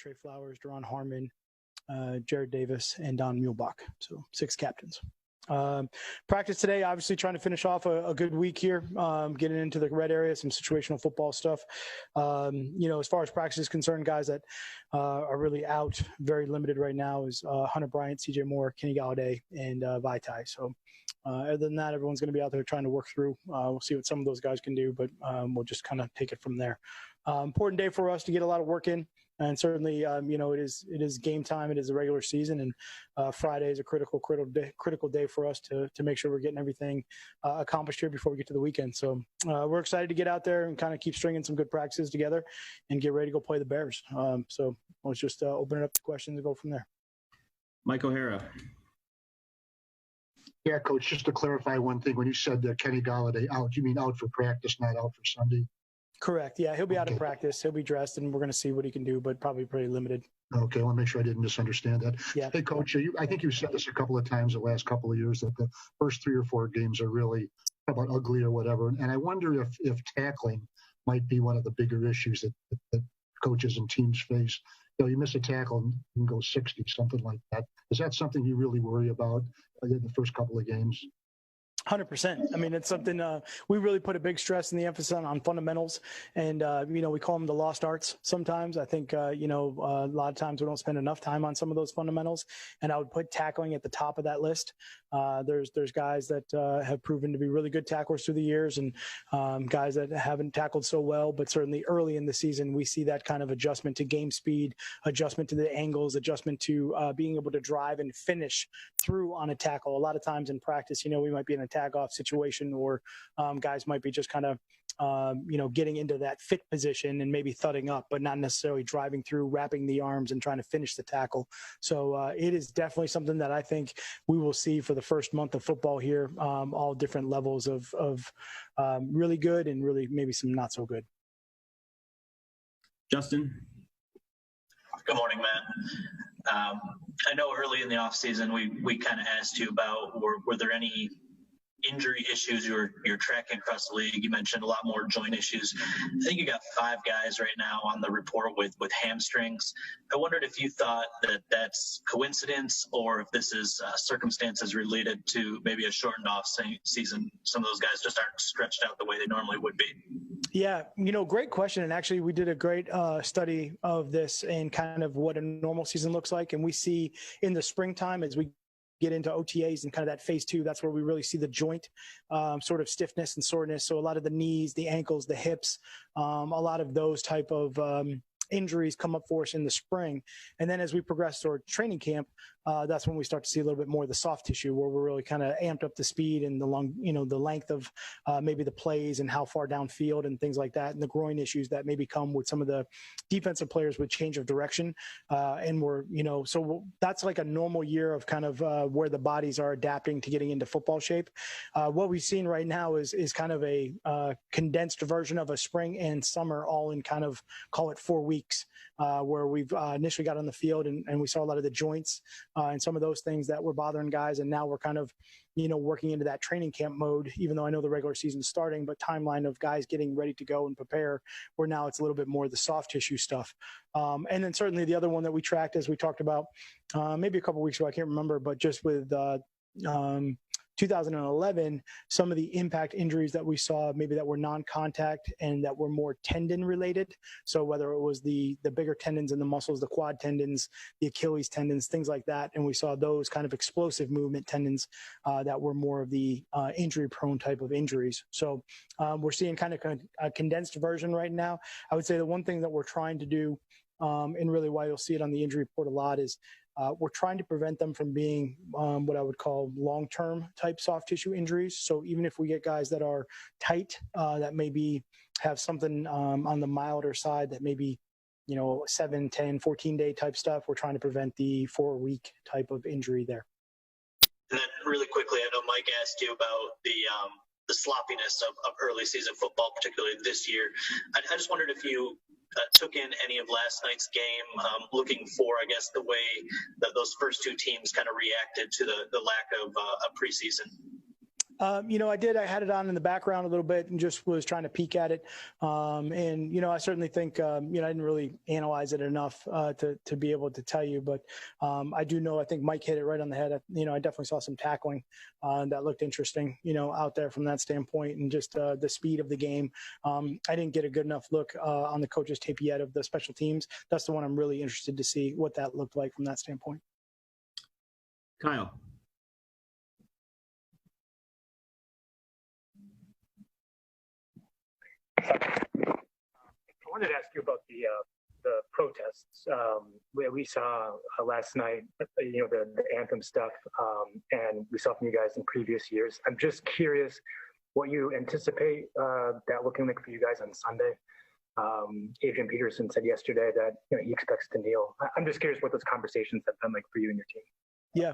Trey Flowers, Deron Harmon, Jarrad Davis, and Don Muehlbach. So 6 captains. Practice today, obviously trying to finish off a good week here, getting into the red area, some situational football stuff. As far as practice is concerned, guys that are really out, very limited right now is Hunter Bryant, CJ Moore, Kenny Galladay, and Vaitai. So other than that, everyone's going to be out there trying to work through. We'll see what some of those guys can do, but we'll just kind of take it from there. Important day for us to get a lot of work in. And certainly, it is game time. It is a regular season, and Friday is a critical day for us to make sure we're getting everything accomplished here before we get to the weekend. So we're excited to get out there and kind of keep stringing some good practices together and get ready to go play the Bears. So let's just open it up to questions and go from there. Mike O'Hara. Yeah, Coach, just to clarify one thing, when you said Kenny Galladay out, you mean out for practice, not out for Sunday? Correct. Yeah, he'll be out of practice. He'll be dressed, and we're going to see what he can do, but probably pretty limited. Okay, I want to make sure I didn't misunderstand that. Yeah. Hey, Coach, I think you've said this a couple of times the last couple of years that the first 3 or 4 games are really about ugly or whatever. And I wonder if tackling might be one of the bigger issues that coaches and teams face. You miss a tackle and you can go 60, something like that. Is that something you really worry about in the first couple of games? 100%. I mean, it's something we really put a big stress and the emphasis on fundamentals. And, we call them the lost arts sometimes. I think, a lot of times we don't spend enough time on some of those fundamentals. And I would put tackling at the top of that list. There's guys that have proven to be really good tacklers through the years and guys that haven't tackled so well. But certainly early in the season, we see that kind of adjustment to game speed, adjustment to the angles, adjustment to being able to drive and finish through on a tackle. A lot of times in practice, we might be in a tag off situation or guys might be just kind of getting into that fit position and maybe thudding up, but not necessarily driving through, wrapping the arms and trying to finish the tackle. So it is definitely something that I think we will see for the first month of football here, all different levels of really good and really maybe some not so good. Justin. Good morning, Matt. I know early in the offseason we kind of asked you about were there any injury issues you're tracking across the league. You mentioned a lot more joint issues. I think you got 5 guys right now on the report with hamstrings. I wondered if you thought that that's coincidence or if this is circumstances related to maybe a shortened off season. Some of those guys just aren't stretched out the way they normally would be. Yeah, great question. And actually, we did a great study of this and kind of what a normal season looks like. And we see in the springtime as we get into OTAs and kind of that phase 2, that's where we really see the joint sort of stiffness and soreness. So a lot of the knees, the ankles, the hips, a lot of those type of injuries come up for us in the spring. And then as we progress toward training camp, that's when we start to see a little bit more of the soft tissue where we're really kind of amped up the speed and the length of maybe the plays and how far downfield and things like that. And the groin issues that maybe come with some of the defensive players with change of direction. And so that's like a normal year of kind of where the bodies are adapting to getting into football shape. What we've seen right now is kind of a condensed version of a spring and summer all in kind of call it 4 weeks. Where we've initially got on the field and we saw a lot of the joints and some of those things that were bothering guys. And now we're kind of, working into that training camp mode, even though I know the regular season's starting, but timeline of guys getting ready to go and prepare, where now it's a little bit more of the soft tissue stuff. And then certainly the other one that we tracked, as we talked about maybe a couple of weeks ago, I can't remember, but just with 2011, some of the impact injuries that we saw, maybe that were non-contact and that were more tendon related. So whether it was the bigger tendons in the muscles, the quad tendons, the Achilles tendons, things like that. And we saw those kind of explosive movement tendons that were more of the injury prone type of injuries. So we're seeing kind of a condensed version right now. I would say the one thing that we're trying to do and really why you'll see it on the injury report a lot is we're trying to prevent them from being what I would call long-term type soft tissue injuries. So even if we get guys that are tight, that maybe have something on the milder side that maybe, 7, 10, 14-day type stuff, we're trying to prevent the 4-week type of injury there. And then really quickly, I know Mike asked you about the sloppiness of early season football, particularly this year. I just wondered if you took in any of last night's game, looking for, I guess, the way that those first 2 teams kind of reacted to the lack of a preseason. I did. I had it on in the background a little bit and just was trying to peek at it. I certainly think, I didn't really analyze it enough to be able to tell you. But I do know, I think Mike hit it right on the head. I definitely saw some tackling that looked interesting, out there from that standpoint, and just the speed of the game. I didn't get a good enough look on the coaches' tape yet of the special teams. That's the one I'm really interested to see what that looked like from that standpoint. Kyle. I wanted to ask you about the protests. We saw last night, the anthem stuff, and we saw from you guys in previous years. I'm just curious what you anticipate that looking like for you guys on Sunday. Adrian Peterson said yesterday that he expects to kneel. I'm just curious what those conversations have been like for you and your team. Yeah.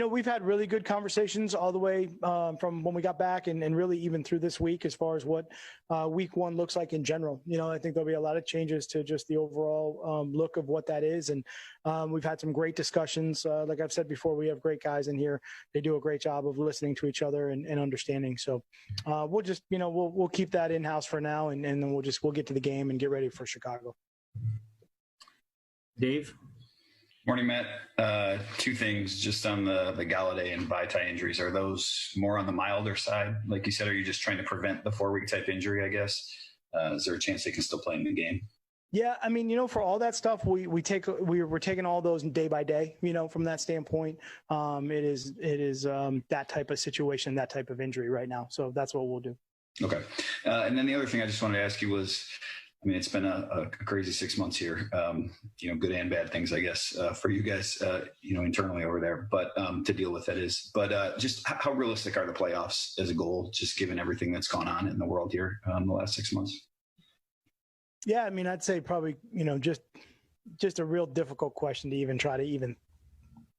We've had really good conversations all the way from when we got back and really even through this week as far as what week one looks like in general. I think there'll be a lot of changes to just the overall look of what that is. And we've had some great discussions. Like I've said before, we have great guys in here. They do a great job of listening to each other and understanding. So we'll just, we'll keep that in-house for now, and then we'll get to the game and get ready for Chicago. Dave? Morning, Matt. Two things just on the Galladay and Vaitai injuries. Are those more on the milder side? Like you said, are you just trying to prevent the 4-week type injury, I guess? Is there a chance they can still play in the game? Yeah, for all that stuff, we're taking all those day by day, from that standpoint. It is that type of situation, that type of injury right now. So that's what we'll do. Okay. And then the other thing I just wanted to ask you was, it's been a crazy 6 months here, good and bad things, I guess, for you guys, internally over there, but to deal with that is. But just how realistic are the playoffs as a goal, just given everything that's gone on in the world here in the last 6 months? Yeah, I'd say probably, just a real difficult question to even try to even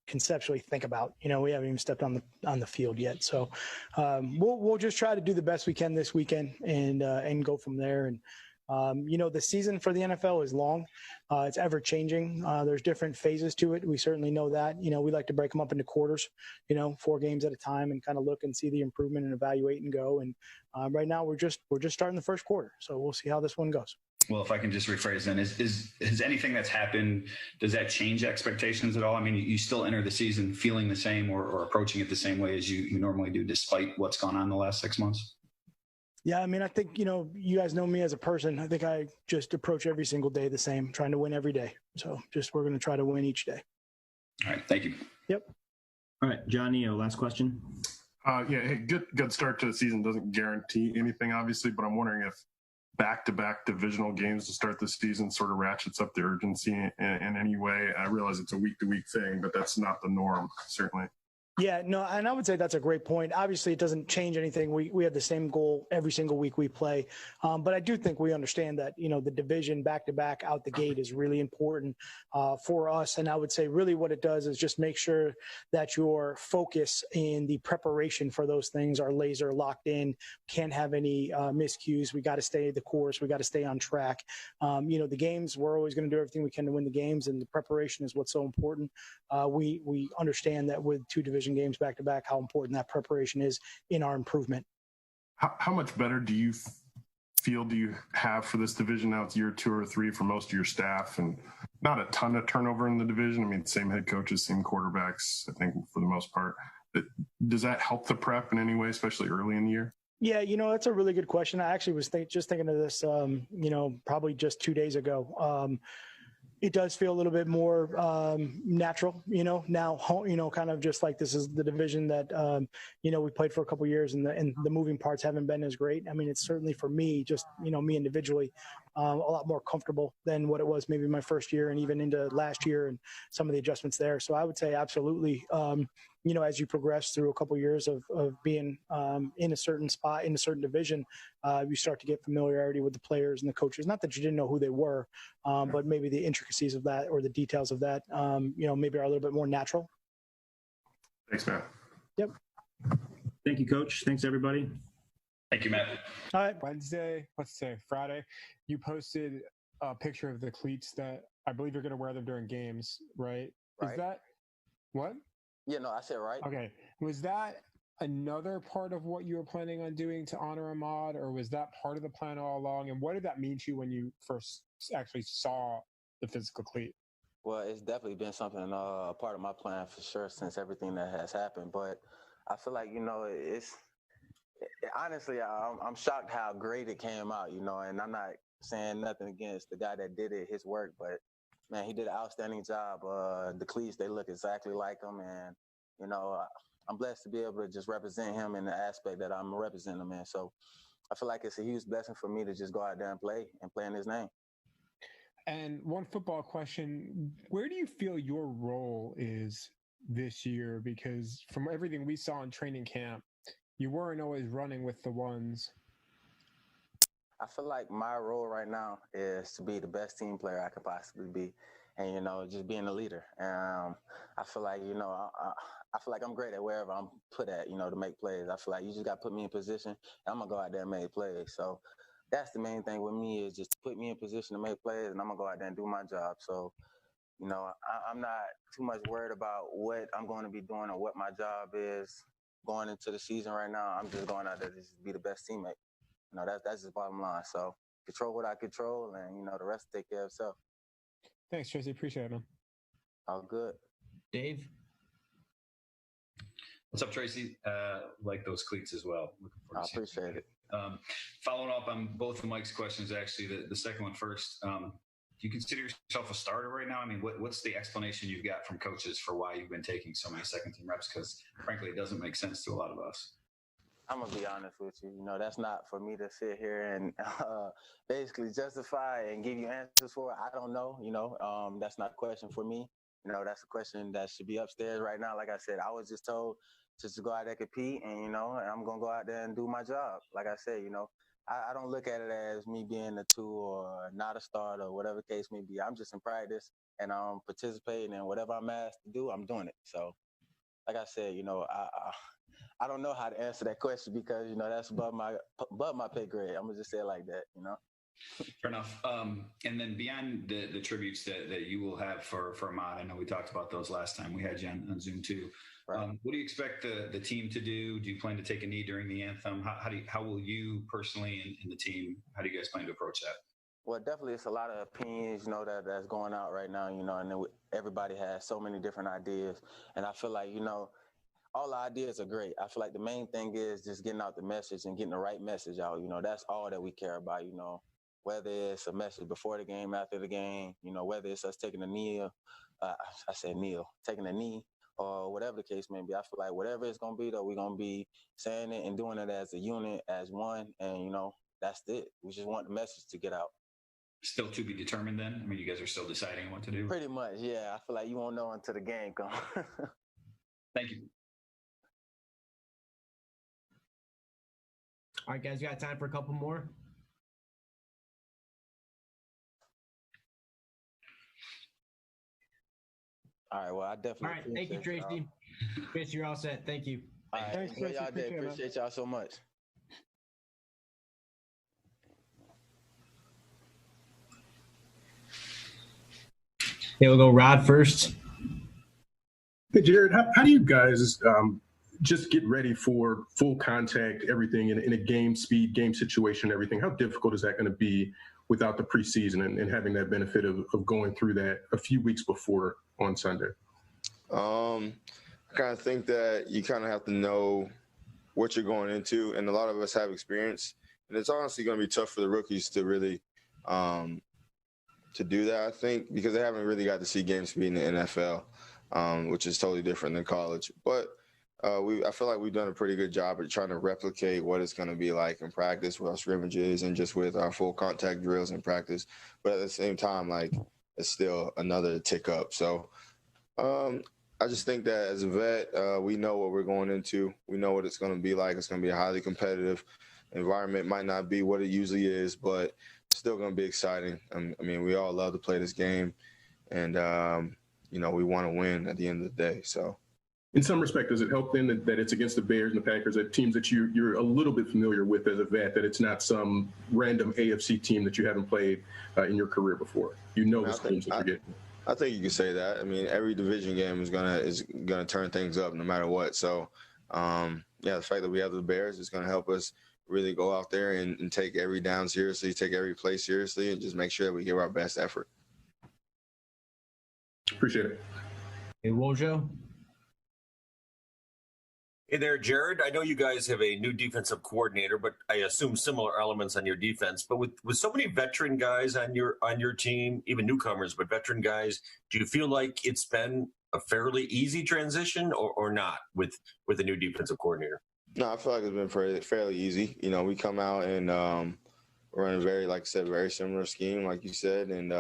conceptually think about. We haven't even stepped on the field yet, so we'll just try to do the best we can this weekend and go from there. And the season for the NFL is long. It's ever changing. There's different phases to it. We certainly know that. We like to break them up into quarters, 4 games at a time, and kind of look and see the improvement and evaluate and go. And right now we're just starting the first quarter, so we'll see how this one goes. Well, if I can just rephrase then, has anything that's happened, does that change expectations at all? You still enter the season feeling the same or approaching it the same way as you normally do, despite what's gone on the last 6 months? Yeah, I think, you guys know me as a person. I think I just approach every single day the same, trying to win every day. So we're going to try to win each day. All right. Thank you. Yep. All right, Johnny, last question. Hey, good start to the season doesn't guarantee anything, obviously, but I'm wondering if back-to-back divisional games to start the season sort of ratchets up the urgency in any way. I realize it's a week-to-week thing, but that's not the norm, certainly. Yeah, no, and I would say that's a great point. Obviously, it doesn't change anything. We have the same goal every single week we play. But I do think we understand that, the division back-to-back out the gate is really important for us. And I would say really what it does is just make sure that your focus and the preparation for those things are laser locked in. Can't have any miscues. We got to stay the course. We got to stay on track. The games, we're always going to do everything we can to win the games, and the preparation is what's so important. We understand that with 2 division games back to back, how important that preparation is in our improvement. How much better do you have for this division now? It's year 2 or 3 for most of your staff, and not a ton of turnover in the division. Same head coaches, same quarterbacks, I think, for the most part. But does that help the prep in any way, especially early in the year? Yeah, that's a really good question. I actually was just thinking of this, probably just 2 days ago. It does feel a little bit more natural, now, kind of just like this is the division that, we played for a couple of years, and the moving parts haven't been as great. It's certainly for me, just, me individually, a lot more comfortable than what it was maybe my first year and even into last year and some of the adjustments there. So I would say absolutely, as you progress through a couple of years of being in a certain spot, in a certain division, you start to get familiarity with the players and the coaches. Not that you didn't know who they were, but maybe the intricacies of that or the details of that, maybe are a little bit more natural. Thanks, Matt. Yep. Thank you, Coach. Thanks, everybody. Thank you, Matt. All right. Friday, you posted a picture of the cleats that I believe you're going to wear them during games, right? Right. Is that what? Yeah, no, I said right. Okay. Was that another part of what you were planning on doing to honor Ahmad, or was that part of the plan all along? And what did that mean to you when you first actually saw the physical cleat? Well, it's definitely been something, a part of my plan for sure since everything that has happened. But I feel like, honestly, I'm shocked how great it came out, and I'm not saying nothing against the guy that did it, his work, but man, he did an outstanding job. The cleats, they look exactly like him. And, I'm blessed to be able to just represent him in the aspect that I'm representing him in. So I feel like it's a huge blessing for me to just go out there and play in his name. And one football question, where do you feel your role is this year? Because from everything we saw in training camp, you weren't always running with the ones. I feel like my role right now is to be the best team player I could possibly be, and just being a leader. I feel like I feel like I'm great at wherever I'm put at, to make plays. I feel like you just got to put me in position, and I'm gonna go out there and make plays. So that's the main thing with me, is just to put me in position to make plays, and I'm gonna go out there and do my job. So I'm not too much worried about what I'm going to be doing or what my job is going into the season right now. I'm just going out there to just be the best teammate. That's just bottom line. So control what I control, and the rest will take care of itself. Thanks, Tracy. Appreciate it, man. All good. Dave? What's up, Tracy? Like those cleats as well. Looking forward to appreciate it. Following up on both of Mike's questions, actually, the second one first. Do you consider yourself a starter right now? I mean, what's the explanation you've got from coaches for why you've been taking so many second-team reps? Because, frankly, it doesn't make sense to a lot of us. I'm going to be honest with you. That's not for me to sit here and basically justify and give you answers for. I don't know. That's not a question for me. That's a question that should be upstairs right now. Like I said, I was just told just to go out there and compete, and, I'm going to go out there and do my job. Like I said, I don't look at it as me being a 2 or not a starter or whatever the case may be. I'm just in practice, and I'm participating, and whatever I'm asked to do, I'm doing it. So, like I said, I don't know how to answer that question because, that's above my pay grade. I'm going to just say it like that, Fair enough. And then beyond the tributes that you will have for Ahmad, I know we talked about those last time. We had you on Zoom too. Right. What do you expect the team to do? Do you plan to take a knee during the anthem? How will you personally and the team, how do you guys plan to approach that? Well, definitely it's a lot of opinions, that's going out right now, and then everybody has so many different ideas. And I feel like, all the ideas are great. I feel like the main thing is just getting out the message and getting the right message out. That's all that we care about, whether it's a message before the game, after the game, whether it's us taking a knee, taking a knee, or whatever the case may be. I feel like whatever it's going to be, though, we're going to be saying it and doing it as a unit, as one, and, that's it. We just want the message to get out. Still to be determined then? I mean, you guys are still deciding what to do? Pretty much, yeah. I feel like you won't know until the game comes. Thank you. All right, guys, you got time for a couple more? All right, well, I definitely. All right, thank you, Tracy. Tracy, you're all set. Thank you. All right, thanks, enjoy y'all day. Appreciate y'all so much. Okay, we'll go Rod first. Hey, Jarrad, how do you guys just get ready for full contact, everything in a game speed, game situation, everything? How difficult is that going to be without the preseason and having that benefit of going through that a few weeks before on Sunday? I kind of think that you kind of have to know what you're going into, and a lot of us have experience. And it's honestly going to be tough for the rookies to really to do that, I think, because they haven't really got to see game speed in the NFL, which is totally different than college. But I feel like we've done a pretty good job at trying to replicate what it's going to be like in practice with our scrimmages and just with our full contact drills in practice. But at the same time, like, it's still another tick up. So I just think that as a vet, we know what we're going into. We know what it's going to be like. It's going to be a highly competitive environment. Might not be what it usually is, but it's still going to be exciting. I mean, we all love to play this game, and, we want to win at the end of the day. So, in some respect, does it help then that it's against the Bears and the Packers, that teams that you're a little bit familiar with as a vet, that it's not some random AFC team that you haven't played in your career before? The teams that you're getting. I think you can say that. I mean, every division game is gonna turn things up no matter what. So The fact that we have the Bears is going to help us really go out there and take every down seriously, take every play seriously, and just make sure that we give our best effort. Appreciate it. Hey, Wojo. Hey there, Jarrad. I know you guys have a new defensive coordinator, but I assume similar elements on your defense. But with so many veteran guys on your team, even newcomers, but veteran guys, do you feel like it's been a fairly easy transition or not with a new defensive coordinator? No, I feel like it's been fairly easy. You know, we come out and run a very, like I said, very similar scheme, like you said, and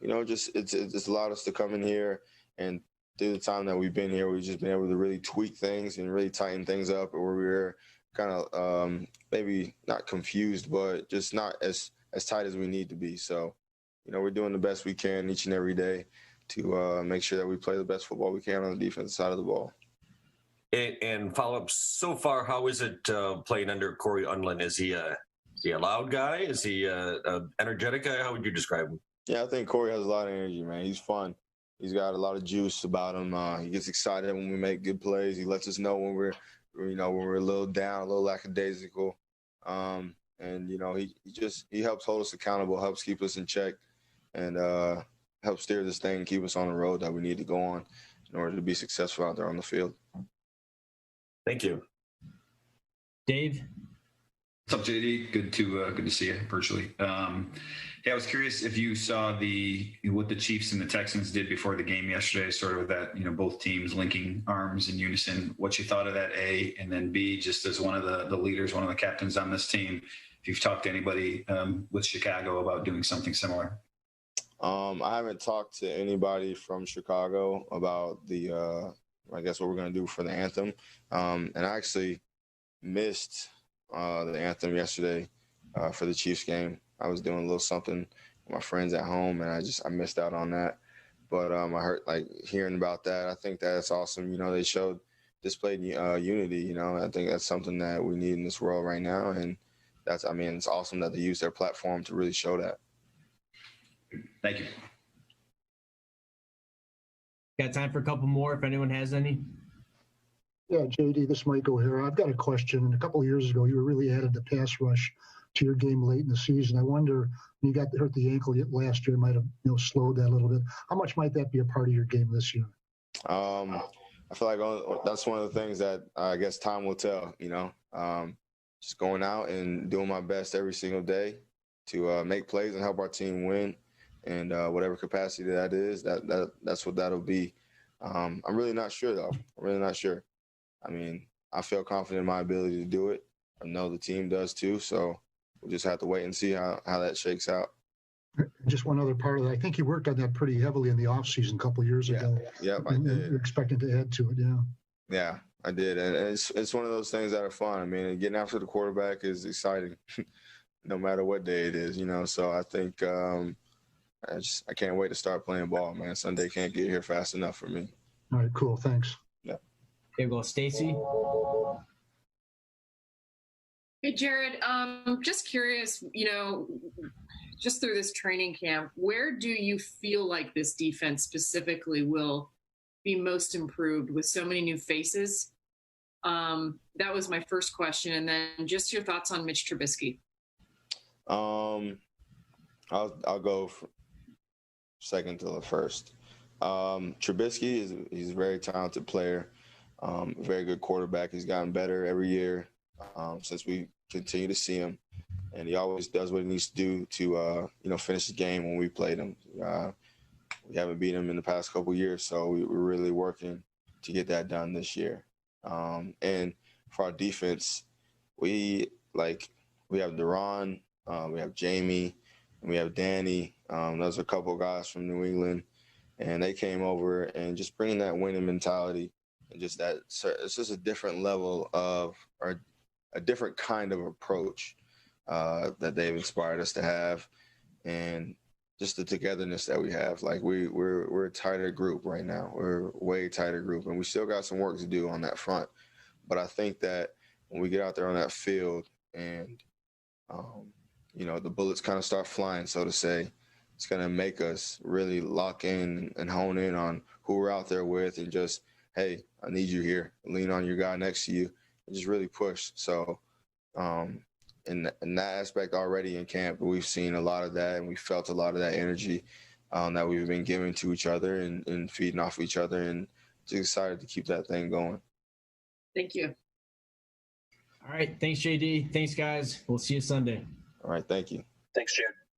it's allowed us to come in here, and through the time that we've been here, we've just been able to really tweak things and really tighten things up, where we were kind of maybe not confused, but just not as tight as we need to be. So, you know, we're doing the best we can each and every day to make sure that we play the best football we can on the defensive side of the ball. And follow up, so far, how is it playing under Corey Undlin? Is he a loud guy? Is he a energetic guy? How would you describe him? Yeah, I think Corey has a lot of energy, man. He's fun. He's got a lot of juice about him. He gets excited when we make good plays. He lets us know when we're a little down, a little lackadaisical. And you know, he helps hold us accountable, helps keep us in check, and helps steer this thing and keep us on the road that we need to go on in order to be successful out there on the field. Thank you. Dave. What's up, JD? Good to see you virtually. I was curious if you saw what the Chiefs and the Texans did before the game yesterday, sort of with that, you know, both teams linking arms in unison. What you thought of that, A, and then B, just as one of the leaders, one of the captains on this team, if you've talked to anybody with Chicago about doing something similar. I haven't talked to anybody from Chicago about I guess what we're going to do for the anthem. And I actually missed the anthem yesterday for the Chiefs game. I was doing a little something with my friends at home, and I missed out on that. But I heard, like, hearing about that, I think that's awesome. You know, they displayed unity. You know, I think that's something that we need in this world right now, and it's awesome that they use their platform to really show that. Thank you. Got time for a couple more if anyone has any. Yeah, JD, this might go here. I've got a question. A couple of years ago, you were really added the pass rush to your game late in the season. I wonder, when you got hurt the ankle last year, might have slowed that a little bit. How much might that be a part of your game this year? I feel like that's one of the things that I guess time will tell. You know, just going out and doing my best every single day to make plays and help our team win, and whatever capacity that is, that's what that'll be. I'm really not sure, though. I'm really not sure. I mean, I feel confident in my ability to do it. I know the team does too, so we'll just have to wait and see how that shakes out. Just one other part of that. I think you worked on that pretty heavily in the offseason a couple of years ago. Yep, I did. You're expecting to add to it, yeah. Yeah, I did. And it's one of those things that are fun. I mean, getting after the quarterback is exciting no matter what day it is, you know. So I think I can't wait to start playing ball, man. Sunday can't get here fast enough for me. All right, cool. Thanks. Yeah. Here we go, Stacy. Hey, Jarrad, just curious, just through this training camp, where do you feel like this defense specifically will be most improved with so many new faces? That was my first question. And then just your thoughts on Mitch Trubisky. I'll go second to the first. Trubisky he's a very talented player, very good quarterback. He's gotten better every year since we continue to see him, and he always does what he needs to do to finish the game when we played him. We haven't beaten him in the past couple of years, so we're really working to get that done this year. And for our defense, we have Deron, we have Jamie, and we have Danny. Those are a couple of guys from New England, and they came over and just bringing that winning mentality and just that. It's just a different level of, or a different kind of approach that they've inspired us to have, and just the togetherness that we have. Like we're a tighter group right now. We're a way tighter group, and we still got some work to do on that front. But I think that when we get out there on that field and the bullets kind of start flying, so to say, it's going to make us really lock in and hone in on who we're out there with, and just hey, I need you here. Lean on your guy next to you and just really push. So in that aspect already in camp, we've seen a lot of that, and we felt a lot of that energy that we've been giving to each other and feeding off each other, and just excited to keep that thing going. Thank you. All right. Thanks, JD. Thanks, guys. We'll see you Sunday. All right. Thank you. Thanks, Jarrad.